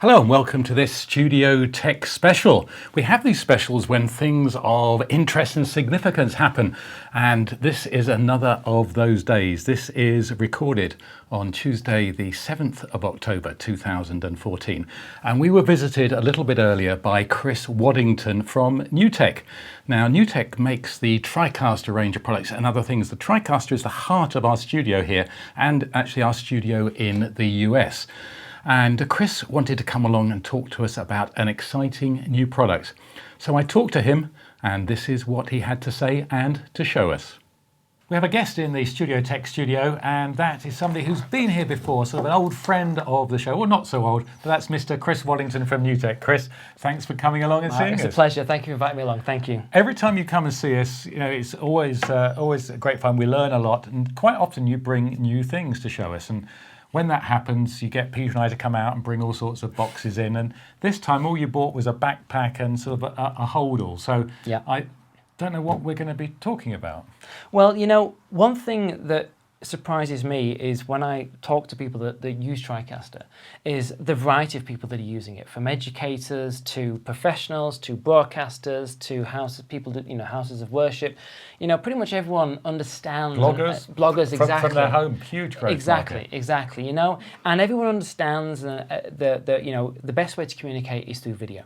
Hello and welcome to this Studio Tech special. We have these specials when things of interest and significance happen, and this is another of those days. This is recorded on Tuesday the 7th of October 2014, and we were visited a little bit earlier by Chris Waddington from NewTek. Now NewTek makes the TriCaster range of products and other things. The TriCaster is the heart of our studio here and actually our studio in the US. And Chris wanted to come along and talk to us about an exciting new product. So I talked to him, and this is what he had to say and to show us. We have a guest in the Studio Tech studio, and that is somebody who's been here before, sort of an old friend of the show. Well, not so old, but that's Mr. Chris Waddington from NewTek. Chris, thanks for coming along and seeing us. It's a pleasure. Thank you for inviting me along. Thank you. Every time you come and see us, you know, it's always great fun. We learn a lot, and quite often you bring new things to show us. And when that happens, you get Peter and I to come out and bring all sorts of boxes in. And this time, all you bought was a backpack and sort of a holdall. So yeah. I don't know what we're going to be talking about. Well, you know, one thing that surprises me is when I talk to people that use TriCaster is the variety of people that are using it, from educators to professionals to broadcasters to people that, you know, houses of worship. You know, pretty much everyone understands. Bloggers exactly. From their home, huge growth. Exactly. You know, and everyone understands you know, the best way to communicate is through video,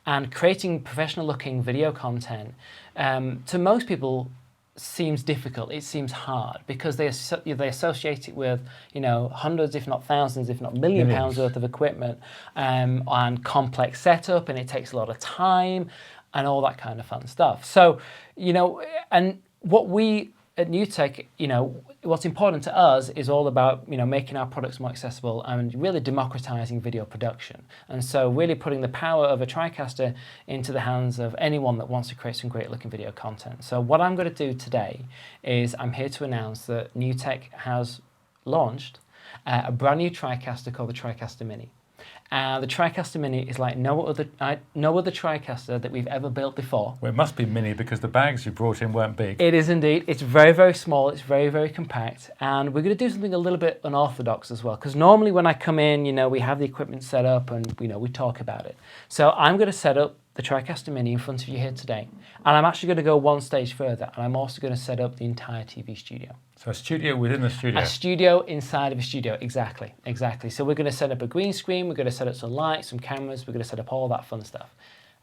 and creating professional-looking video content to most people seems difficult. It seems hard because they associate it with, you know, hundreds, if not thousands, if not million pounds worth of equipment and complex setup, and it takes a lot of time and all that kind of fun stuff. So, you know, and what we at NewTek, you know, what's important to us is all about, you know, making our products more accessible and really democratizing video production. And so really putting the power of a TriCaster into the hands of anyone that wants to create some great looking video content. So what I'm going to do today is I'm here to announce that NewTek has launched a brand new TriCaster called the TriCaster Mini. The TriCaster Mini is like no other TriCaster that we've ever built before. Well, it must be mini because the bags you brought in weren't big. It is indeed. It's very, very small. It's very, very compact. And we're going to do something a little bit unorthodox as well. Because normally when I come in, you know, we have the equipment set up and, you know, we talk about it. So I'm going to set up the TriCaster Mini in front of you here today. And I'm actually going to go one stage further. And I'm also going to set up the entire TV studio. So a studio within the studio. A studio inside of a studio, exactly. So we're going to set up a green screen, we're going to set up some lights, some cameras, we're going to set up all that fun stuff.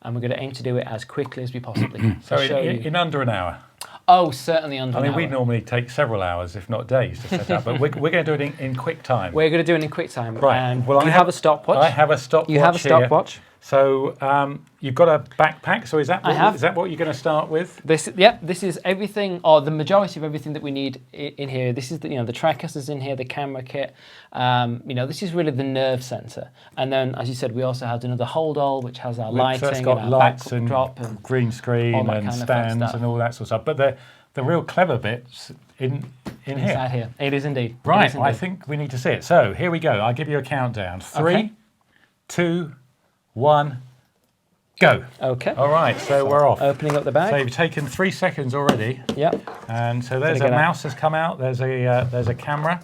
And we're going to aim to do it as quickly as we possibly can. So in under an hour? Oh, certainly under an hour. I mean, we normally take several hours, if not days, to set up, but we're going to do it in quick time. We're going to do it in quick time. Right. Well, you have a stopwatch. I have a stopwatch. You have a stopwatch. Here. So you've got a backpack. So is that what you're going to start with? This is everything, or the majority of everything that we need in here. This is the TriCaster's in here, the camera kit. You know, this is really the nerve center. And then, as you said, we also have another holdall which has our lighting, so it's got and lights and backdrop and green screen and stands and all that sort of stuff. But the real clever bits in here. Inside here. It is indeed. Right. I think we need to see it. So here we go. I'll give you a countdown. 3, 2, 1, go. Okay. All right, so we're off. Opening up the bag. So you've taken 3 seconds already. Yep. And so there's a mouse has come out. There's a camera,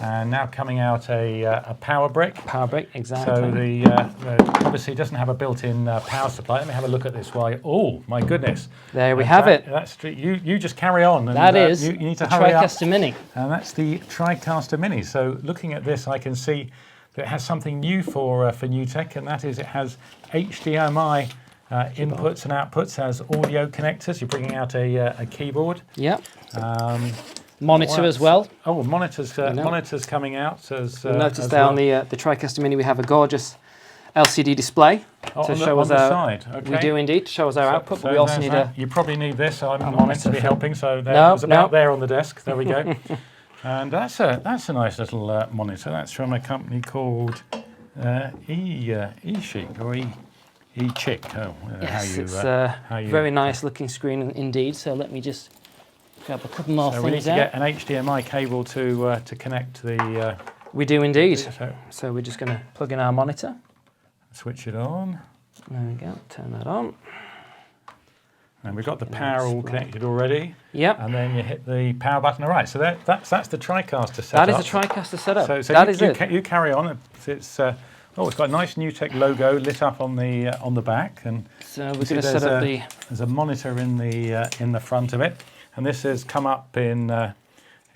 and now coming out a power brick. Power brick, exactly. So the obviously doesn't have a built-in power supply. Let me have a look at this. Oh my goodness. There we have it. That's you just carry on. And, that is you need to the hurry up. TriCaster Mini. And that's the TriCaster Mini. So looking at this, I can see that it has something new for NewTek, and that is it has HDMI inputs and outputs, has audio connectors. You're bringing out a keyboard. Yep. Monitor as well. Oh, monitors coming out. You'll notice there on the TriCaster Mini we have a gorgeous LCD display to show us our side. Okay. We do indeed, to show us our output, but we also need You probably need this. I'm not meant to be helping, so it was about there on the desk. There we go. And that's a nice little monitor. That's from a company called eChic or eChic. Oh, yes, it's very nice looking screen indeed. So let me just grab a couple more things. We need to get an HDMI cable to connect the. We do indeed. So we're just going to plug in our monitor. Switch it on. There we go. Turn that on. And we've got the power all connected already. Yep. And then you hit the power button. All right. So that's the TriCaster setup. That is the TriCaster setup. So that is it. You carry on. It's Oh, it's got a nice NewTek logo lit up on the back, and so we're going to set up there's a monitor in the front of it, and this has come up in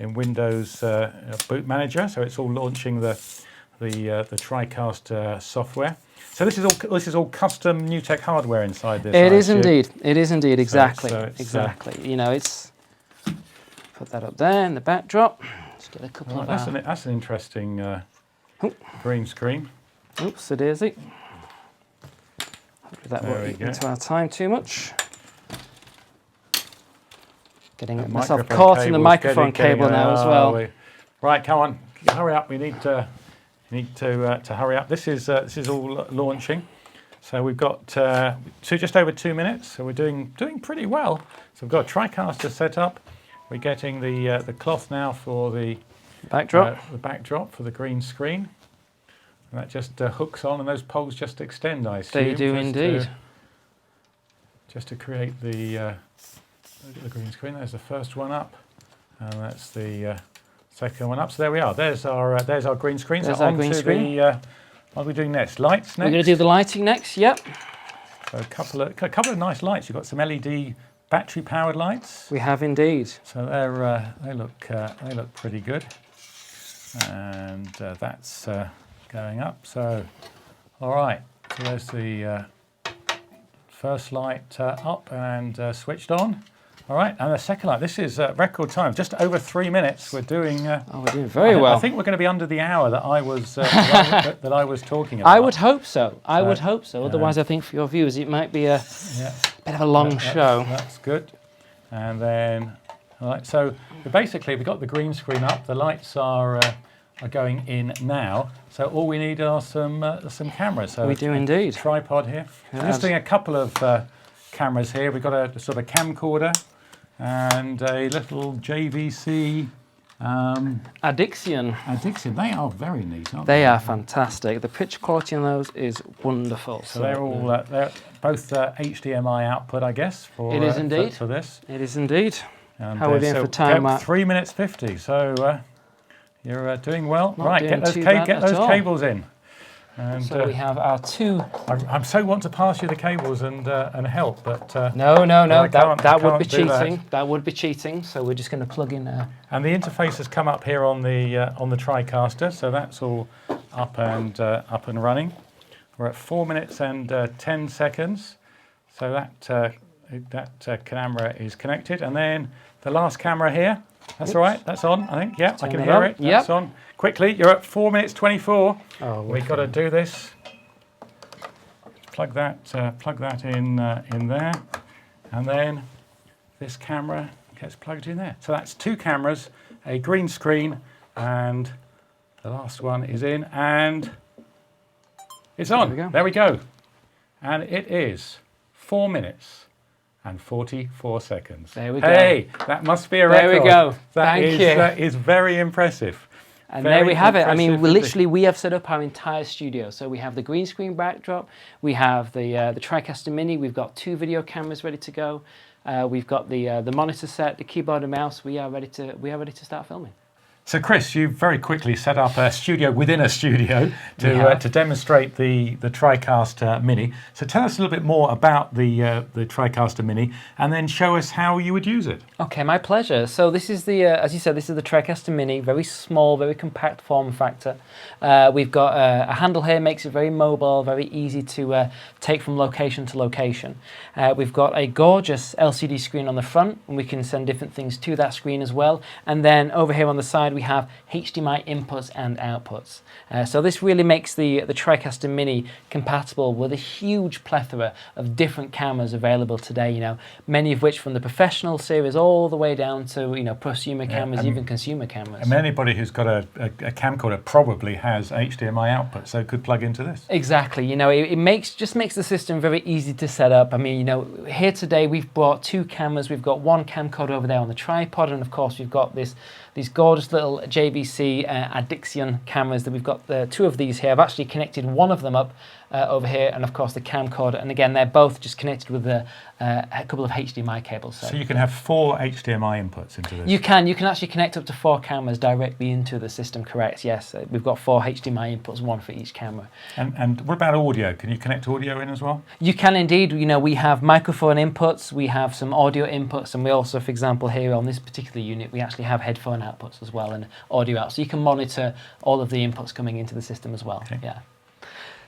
Windows Boot Manager, so it's all launching the TriCaster software. So this is all custom NewTek hardware inside this. It is indeed. It is indeed. Exactly. So it's, exactly. You know, it's put that up there in the backdrop. Just get a couple of. That's an interesting green screen. Oops, a daisy. Hopefully that won't eat into our time too much. Getting myself caught in the microphone cable now as well. Right, come on, hurry up. We need to hurry up. This is all launching. So we've got just over 2 minutes. So we're doing pretty well. So we've got a TriCaster set up. We're getting the cloth now for the backdrop. The backdrop for the green screen. And that just hooks on, and those poles just extend, I assume. They do indeed. Just to create the green screen. There's the first one up, and that's the second one up. So there we are. There's our green screen. There's so our green screen. What are we doing next? Lights next. We're going to do the lighting next. Yep. So a couple of nice lights. You've got some LED battery powered lights. We have indeed. So they look pretty good, and that's going up. So all right. So there's the first light up and switched on. All right, and the second light. This is record time, just over 3 minutes. We're doing. We're doing very well. I think we're going to be under the hour that I was that I was talking about. I would hope so. I would hope so. Otherwise, I think for your viewers, it might be a bit of a long show. That's good. And then, all right. So basically, we've got the green screen up. The lights are going in now. So all we need are some cameras. So we do indeed. Tripod here. I'm just doing a couple of cameras here. We've got a sort of camcorder and a little JVC Addiction. They are very neat, aren't they? They are fantastic. The picture quality on those is wonderful. So they're all they're both HDMI output, I guess. It is indeed. For this. It is indeed. And, how are we doing for time, Matt? 3 minutes 50. So you're doing well. Not right, doing get those cables in. And, so we have our two. I so want to pass you the cables and help, but no. That would be cheating. That would be cheating. So we're just going to plug in. And the interface has come up here on the TriCaster, so that's all up and running. We're at 4 minutes and 10 seconds. So that camera is connected, and then the last camera here. That's all right. That's on. I think. Yeah, I can hear it. That's on. Quickly, you're at 4 minutes 24. Oh, we've got to do this. Plug that in there, and then this camera gets plugged in there. So that's two cameras, a green screen, and the last one is in, and it's on. There we go. And it is 4 minutes and 44 seconds. There we go. Hey, that must be a record. There we go. Thank you. That is very impressive. And there we have it. I mean, we have set up our entire studio. So we have the green screen backdrop, we have the TriCaster Mini, we've got 2 video cameras ready to go, we've got the monitor set, the keyboard and mouse. We are ready to start filming. So Chris, you very quickly set up a studio within a studio to demonstrate the TriCaster Mini. So tell us a little bit more about the TriCaster Mini, and then show us how you would use it. Okay, my pleasure. So this is as you said, this is the TriCaster Mini. Very small, very compact form factor. We've got a handle here, makes it very mobile, very easy to take from location to location. We've got a gorgeous LCD screen on the front, and we can send different things to that screen as well. And then over here on the side, we have HDMI inputs and outputs. So this really makes the TriCaster Mini compatible with a huge plethora of different cameras available today, you know, many of which from the professional series all the way down to, you know, prosumer cameras, even consumer cameras. And anybody who's got a camcorder probably has HDMI output, so could plug into this. Exactly. You know, it just makes the system very easy to set up. I mean, you know, here today we've brought 2 cameras. We've got one camcorder over there on the tripod, and of course we've got these gorgeous little JVC Addiction cameras that we've got 2 of these here. I've actually connected one of them up over here, and of course the camcorder. And again, they're both just connected with a couple of HDMI cables. So you can have 4 HDMI inputs into this? You can actually connect up to 4 cameras directly into the system, correct, yes. We've got 4 HDMI inputs, 1 for each camera. And what about audio? Can you connect audio in as well? You can indeed. You know, we have microphone inputs, we have some audio inputs, and we also, for example, here on this particular unit, we actually have headphone outputs as well and audio out. So you can monitor all of the inputs coming into the system as well. Okay. Yeah.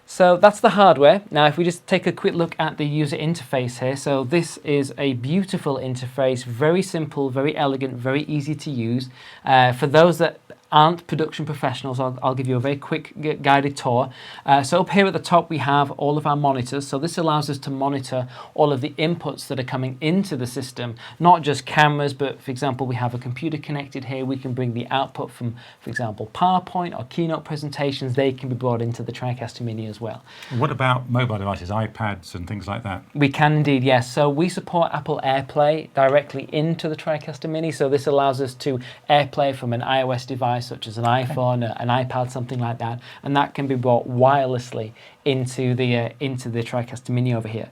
So that's the hardware. Now, if we just take a quick look at the user interface here. So this is a beautiful interface, very simple, very elegant, very easy to use. For those that aren't production professionals, I'll give you a very quick guided tour. So up here at the top, we have all of our monitors. So this allows us to monitor all of the inputs that are coming into the system, not just cameras, but for example, we have a computer connected here. We can bring the output from, for example, PowerPoint or keynote presentations. They can be brought into the TriCaster Mini as well. What about mobile devices, iPads and things like that? We can indeed, yes. So we support Apple AirPlay directly into the TriCaster Mini. So this allows us to AirPlay from an iOS device, such as an iPhone, an iPad, something like that, and that can be brought wirelessly into the TriCaster Mini over here.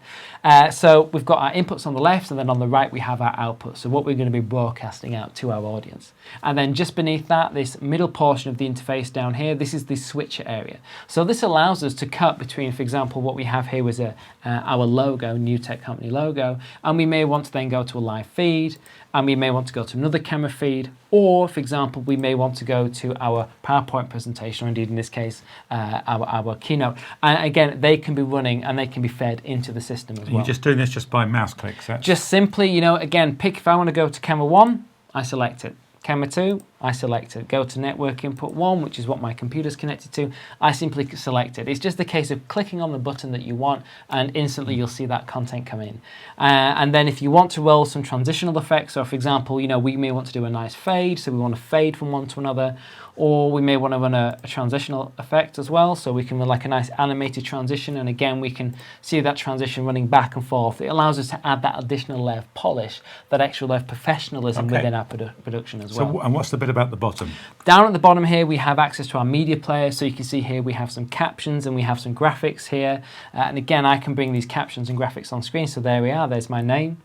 So we've got our inputs on the left, and then on the right we have our outputs. So what we're going to be broadcasting out to our audience. And then just beneath that, this middle portion of the interface down here, this is the switcher area. So this allows us to cut between, for example, what we have here was our logo, New Tech Company logo, and we may want to then go to a live feed, and we may want to go to another camera feed, or, for example, we may want to go to our PowerPoint presentation, or indeed in this case, our keynote. And again, they can be running and they can be fed into the system as well. You're just doing this just by mouse clicks? Just simply, you know, again, pick if I want to go to camera 1, I select it. Camera 2, I select it. Go to network input 1, which is what my computer's connected to. I simply select it. It's just a case of clicking on the button that you want, and instantly you'll see that content come in. And then if you want to roll some transitional effects, so for example, you know, we may want to do a nice fade, so we want to fade from one to another, or we may want to run a transitional effect as well, so we can run like a nice animated transition, and again, we can see that transition running back and forth. It allows us to add that additional layer of polish, that extra layer of professionalism within our production as well. So, and what's the bit about the bottom? Down at the bottom here, we have access to our media player. So you can see here we have some captions and we have some graphics here. And again, I can bring these captions and graphics on screen. So there we are. There's my name.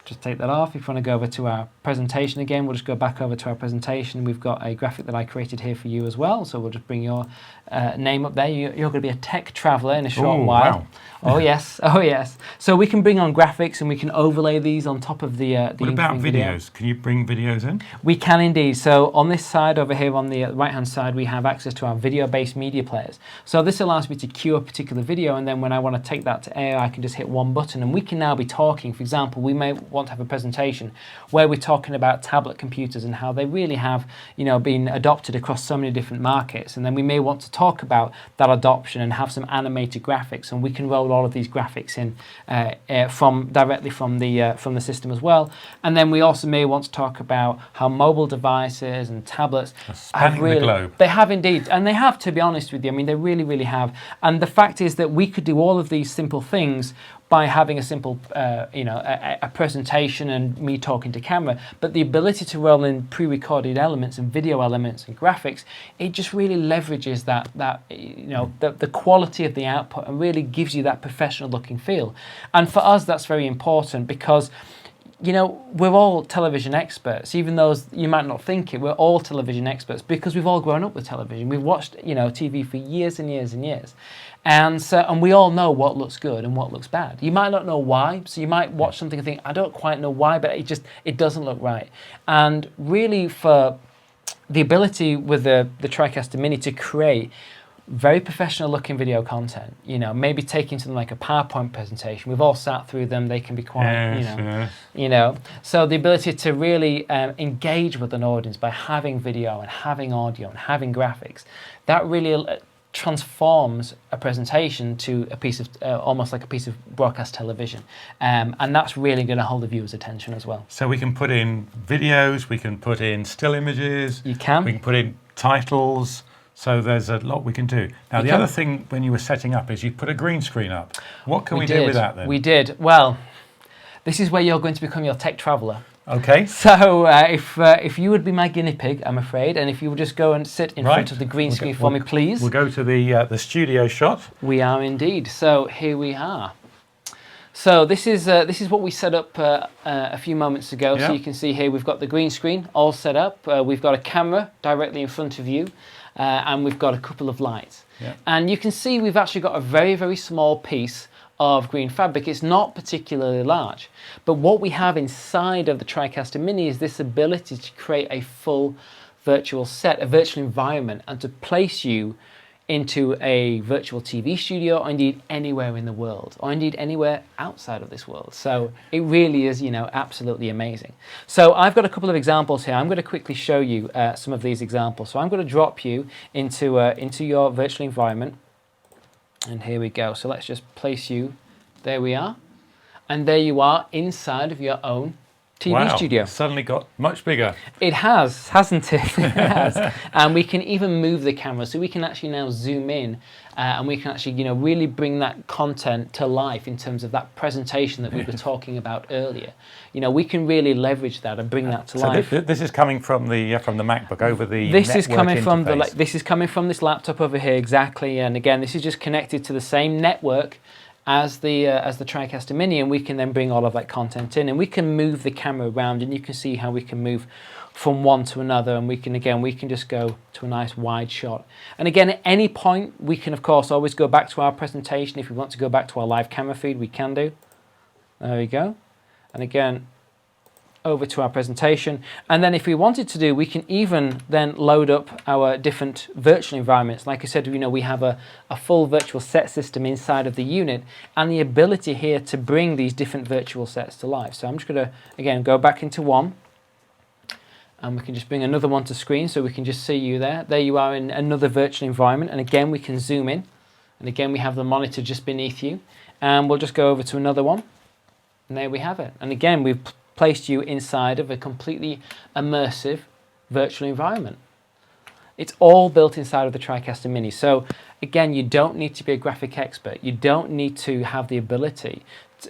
Just take that off. If you want to go over to our presentation again, we'll just go back over to our presentation. We've got a graphic that I created here for you as well. So we'll just bring your name up there. You're going to be a tech traveler in a short while. Wow. Oh yes, oh yes. So we can bring on graphics and we can overlay these on top of the What about video. videos? Can you bring videos in? We can indeed. So on this side over here on the right-hand side, we have access to our video-based media players. So this allows me to queue a particular video, and then when I want to take that to air, I can just hit one button, and we can now be talking. For example, we may want to have a presentation where we're talking about tablet computers and how they really have, you know, been adopted across so many different markets, and then we may want to talk about that adoption and have some animated graphics, and we can roll all of these graphics in directly from the system as well. And then we also may want to talk about how mobile devices and tablets spanning the globe. They have indeed, and they have, to be honest with you. I mean, they really, really have. And the fact is that we could do all of these simple things by having a simple, a presentation and me talking to camera, but the ability to roll in pre-recorded elements and video elements and graphics, it just really leverages the quality of the output and really gives you that professional looking feel. And for us, that's very important because, you know, we're all television experts, even though you might not think it. We're all television experts because we've all grown up with television. We've watched, you know, TV for years and years and years. And we all know what looks good and what looks bad. You might not know why, so you might watch something and think, I don't quite know why, but it doesn't look right. And really, for the ability with the TriCaster Mini to create very professional looking video content, you know, maybe taking something like a PowerPoint presentation. We've all sat through them. They can be quite, you know. So the ability to really engage with an audience by having video and having audio and having graphics, that really transforms a presentation to a piece of almost like a piece of broadcast television, and that's really going to hold the viewer's attention as well. So we can put in videos, we can put in still images, we can put in titles. So there's a lot we can do. Now, the other thing when you were setting up is you put a green screen up. What can we do with that then? We did. Well, this is where you're going to become your tech traveler. Okay. So if you would be my guinea pig, I'm afraid, and if you would just go and sit in front of the green screen for me, please. We'll go to the studio shot. We are indeed. So here we are. So this is what we set up a few moments ago. Yeah. So you can see here we've got the green screen all set up. We've got a camera directly in front of you, and we've got a couple of lights. Yeah. And you can see we've actually got a very, very small piece of green fabric. It's not particularly large, but what we have inside of the TriCaster Mini is this ability to create a full virtual set, a virtual environment, and to place you into a virtual TV studio, or indeed anywhere in the world, or indeed anywhere outside of this world. So it really is, absolutely amazing. So I've got a couple of examples here. I'm going to quickly show you some of these examples. So I'm going to drop you into your virtual environment, and here we go. So let's just place you. There we are, and there you are inside of your own TV studio. It's suddenly got much bigger. It has, hasn't it? It has. And we can even move the camera, so we can actually now zoom in, and we can actually, really bring that content to life in terms of that presentation that we were talking about earlier. We can really leverage that and bring that to life. This is coming from the MacBook over the This network is coming interface. from this is coming from this laptop over here, exactly. And again, this is just connected to the same network as the TriCaster Mini, and we can then bring all of that content in, and we can move the camera around, and you can see how we can move from one to another, and we can just go to a nice wide shot. And again, at any point, we can of course always go back to our presentation. If we want to go back to our live camera feed, we can do. There we go. And again, over to our presentation, and then if we wanted to do, we can even then load up our different virtual environments. Like I said, we have a full virtual set system inside of the unit, and the ability here to bring these different virtual sets to life. So I'm just going to again go back into one, and we can just bring another one to screen, so we can just see you there. There you are in another virtual environment, and again we can zoom in, and again we have the monitor just beneath you, and we'll just go over to another one, and there we have it. And again, we've placed you inside of a completely immersive virtual environment. It's all built inside of the TriCaster Mini. So again, you don't need to be a graphic expert. You don't need to have the ability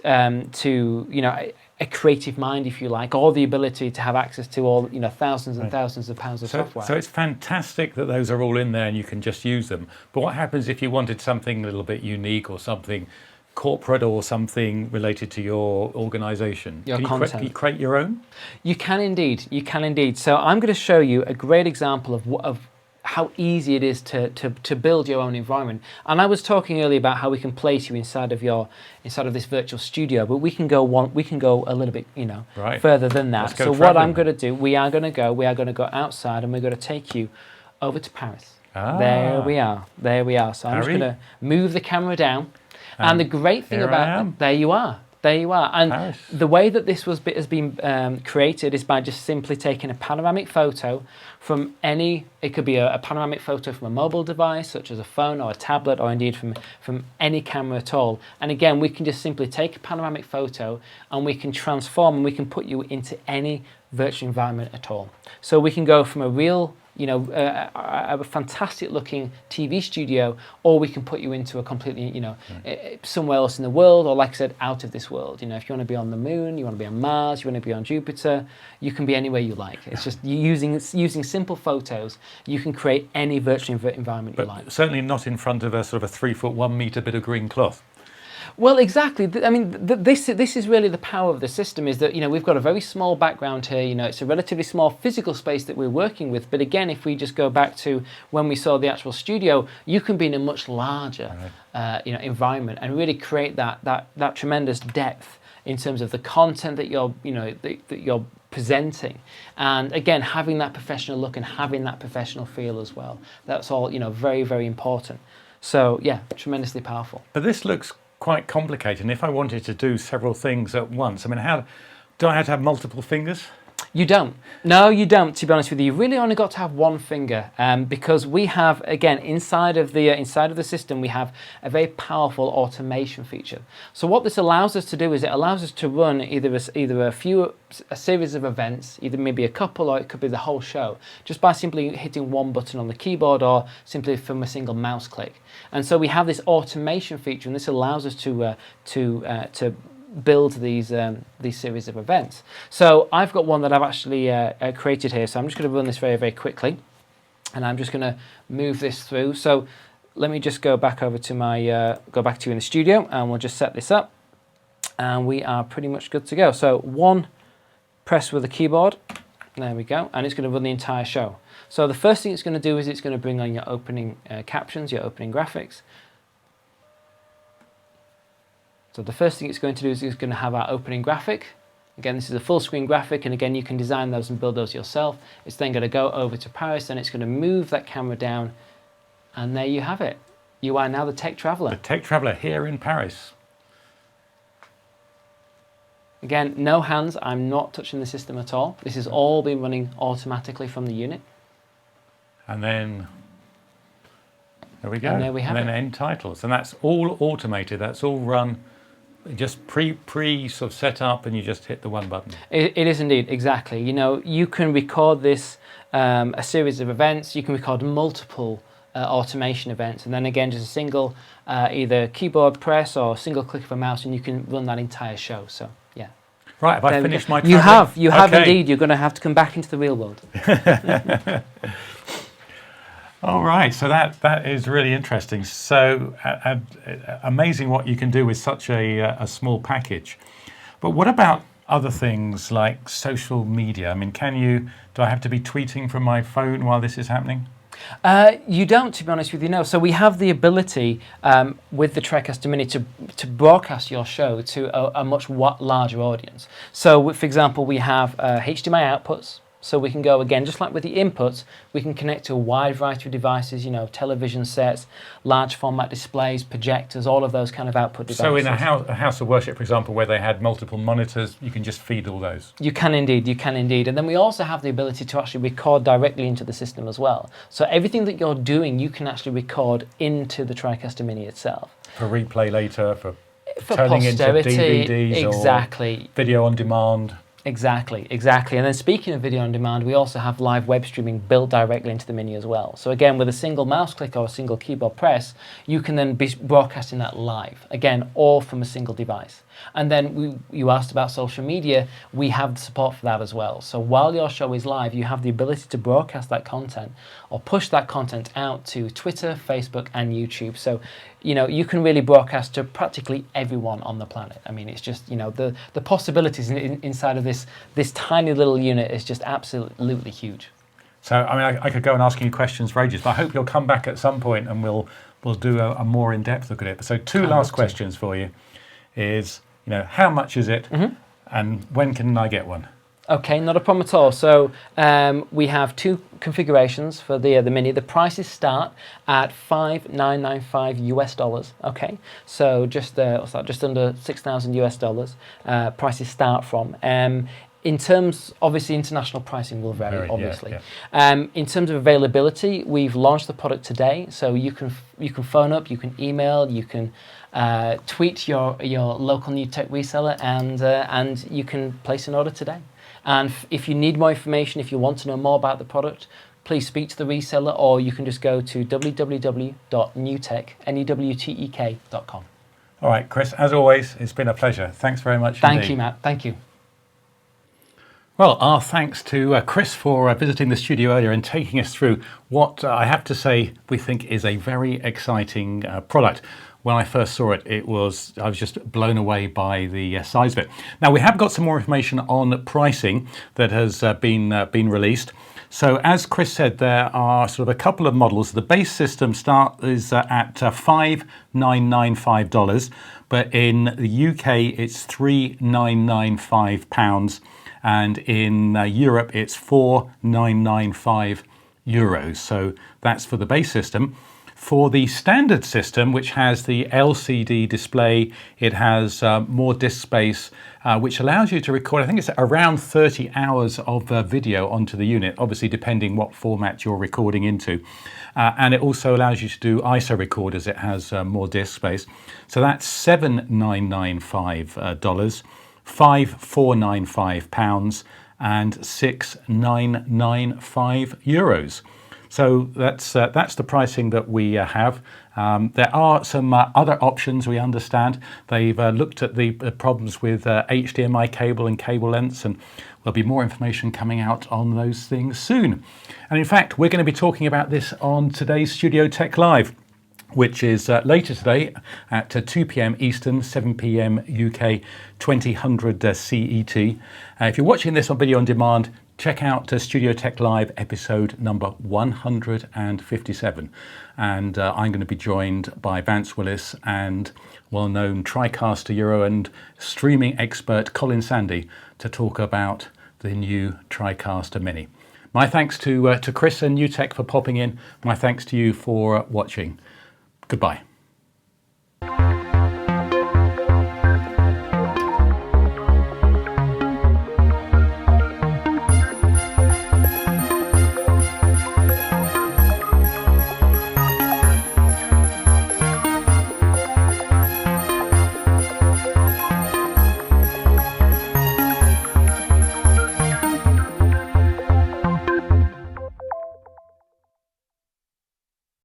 to a creative mind, if you like, or the ability to have access to all thousands and thousands of pounds of software. So it's fantastic that those are all in there and you can just use them. But what happens if you wanted something a little bit unique, or something corporate, or something related to your organization? Your content. Can you create your own? You can indeed. You can indeed. So I'm going to show you a great example of how easy it is to build your own environment. And I was talking earlier about how we can place you inside of this virtual studio, but we can go a little bit further than that. So what I'm going to do, we are going to go outside, and we're going to take you over to Paris. There we are. So I'm just going to move the camera down. And the great thing about there you are. And Paris. The way that this has been created is by just simply taking a panoramic photo from it could be a panoramic photo from a mobile device, such as a phone or a tablet, or indeed from any camera at all. And again, we can just simply take a panoramic photo, and we can transform, and we can put you into any virtual environment at all. So we can go from a real a fantastic looking TV studio, or we can put you into a completely, somewhere else in the world, or like I said, out of this world. If you want to be on the moon, you want to be on Mars, you want to be on Jupiter, you can be anywhere you like. It's just using simple photos, you can create any virtual environment you like. Certainly not in front of a sort of a 3 foot 1 meter bit of green cloth. Well, exactly. I mean, this is really the power of the system, is that we've got a very small background here. It's a relatively small physical space that we're working with. But again, if we just go back to when we saw the actual studio, you can be in a much larger, environment, and really create that tremendous depth in terms of the content that you're presenting, and again, having that professional look and having that professional feel as well. That's all very, very important. So yeah, tremendously powerful. But this looks quite complicated, and if I wanted to do several things at once, I mean, how do I have to have multiple fingers? You don't. No, you don't, to be honest with you. You've really only got to have one finger, because we have, again, inside of the system, we have a very powerful automation feature. So what this allows us to do is it allows us to run either a series of events, either maybe a couple, or it could be the whole show, just by simply hitting one button on the keyboard, or simply from a single mouse click. And so we have this automation feature, and this allows us to build these series of events. So I've got one that I've actually created here. So I'm just going to run this very, very quickly, and I'm just going to move this through. So let me just go back over to my go back to you in the studio, and we'll just set this up, and we are pretty much good to go. So one press with the keyboard. There we go, and it's going to run the entire show. So the first thing it's going to do is it's going to bring on your opening captions, your opening graphics. So the first thing it's going to do is it's going to have our opening graphic. Again, this is a full screen graphic, and again, you can design those and build those yourself. It's then going to go over to Paris, and it's going to move that camera down, and there you have it. You are now the Tech Traveller. The Tech Traveller here in Paris. Again, no hands, I'm not touching the system at all. This has all been running automatically from the unit. And then, there we go. And there we have and then it. end titles. And that's all automated, that's all run, just pre sort of set up, and you just hit the one button. It is indeed, exactly. You know, you can record this, a series of events, you can record multiple automation events, and then again, just a single either keyboard press or single click of a mouse, and you can run that entire show, so yeah. Right, have I finished my traveling? You have okay. Indeed. You're going to have to come back into the real world. All right, so that is really interesting. So amazing what you can do with such a small package. But what about other things like social media? I mean, do I have to be tweeting from my phone while this is happening? You don't, to be honest with you, no. So we have the ability with the TriCaster Mini to broadcast your show to a much larger audience. So, for example, we have HDMI outputs. So we can go, again, just like with the inputs, we can connect to a wide variety of devices, you know, television sets, large format displays, projectors, all of those kind of output devices. So in a house of worship, for example, where they had multiple monitors, you can just feed all those? You can indeed, you can indeed. And then we also have the ability to actually record directly into the system as well. So everything that you're doing, you can actually record into the TriCaster Mini itself. For replay later, for turning posterity, into DVDs exactly. Or video on demand. Exactly, exactly. And then speaking of video on demand, we also have live web streaming built directly into the Mini as well. So again, with a single mouse click or a single keyboard press, you can then be broadcasting that live. Again, all from a single device. And then you asked about social media, we have the support for that as well. So while your show is live, you have the ability to broadcast that content or push that content out to Twitter, Facebook, and YouTube. So, you know, you can really broadcast to practically everyone on the planet. I mean, it's just, you know, the possibilities inside of this tiny little unit is just absolutely huge. So, I mean, I could go and ask you questions for ages, but I hope you'll come back at some point and we'll do a more in-depth look at it. So two last questions for you is, you know, how much is it, and when can I get one? Okay, not a problem at all. So we have two configurations for the Mini. The prices start at $5,995 US. Okay, so just under $6,000 US. Prices start from. In terms, obviously, international pricing will vary, obviously. Yeah. In terms of availability, we've launched the product today, so you can phone up, you can email, you can tweet your local new tech reseller, and you can place an order today. And if you need more information, if you want to know more about the product, please speak to the reseller, or you can just go to www.newtek.com. All right, Chris, as always, it's been a pleasure. Thanks very much. Thank you, Matt. Thank you. Well, our thanks to Chris for visiting the studio earlier and taking us through what I have to say we think is a very exciting product. When I first saw it, I was just blown away by the size of it. Now, we have got some more information on pricing that has been released. So as Chris said, there are sort of a couple of models. The base system is at $5,995, but in the UK it's £3,995. And in Europe, it's €4,995. So that's for the base system. For the standard system, which has the LCD display, it has more disk space, which allows you to record, I think it's around 30 hours of video onto the unit, obviously depending what format you're recording into. And it also allows you to do ISO record as it has more disk space. So that's $7,995. £5,495 and €6,995. So that's the pricing that we have. There are some other options, we understand. They've looked at the problems with HDMI cable and cable lengths, and there'll be more information coming out on those things soon. And in fact, we're going to be talking about this on today's Studio Tech Live, which is later today at 2 p.m. Eastern, 7 p.m. UK, 2000 CET. If you're watching this on video on demand, check out Studio Tech Live episode number 157. And I'm going to be joined by Vance Willis and well-known TriCaster Euro and streaming expert Colin Sandy to talk about the new TriCaster Mini. My thanks to Chris and Newtech for popping in. My thanks to you for watching. Goodbye.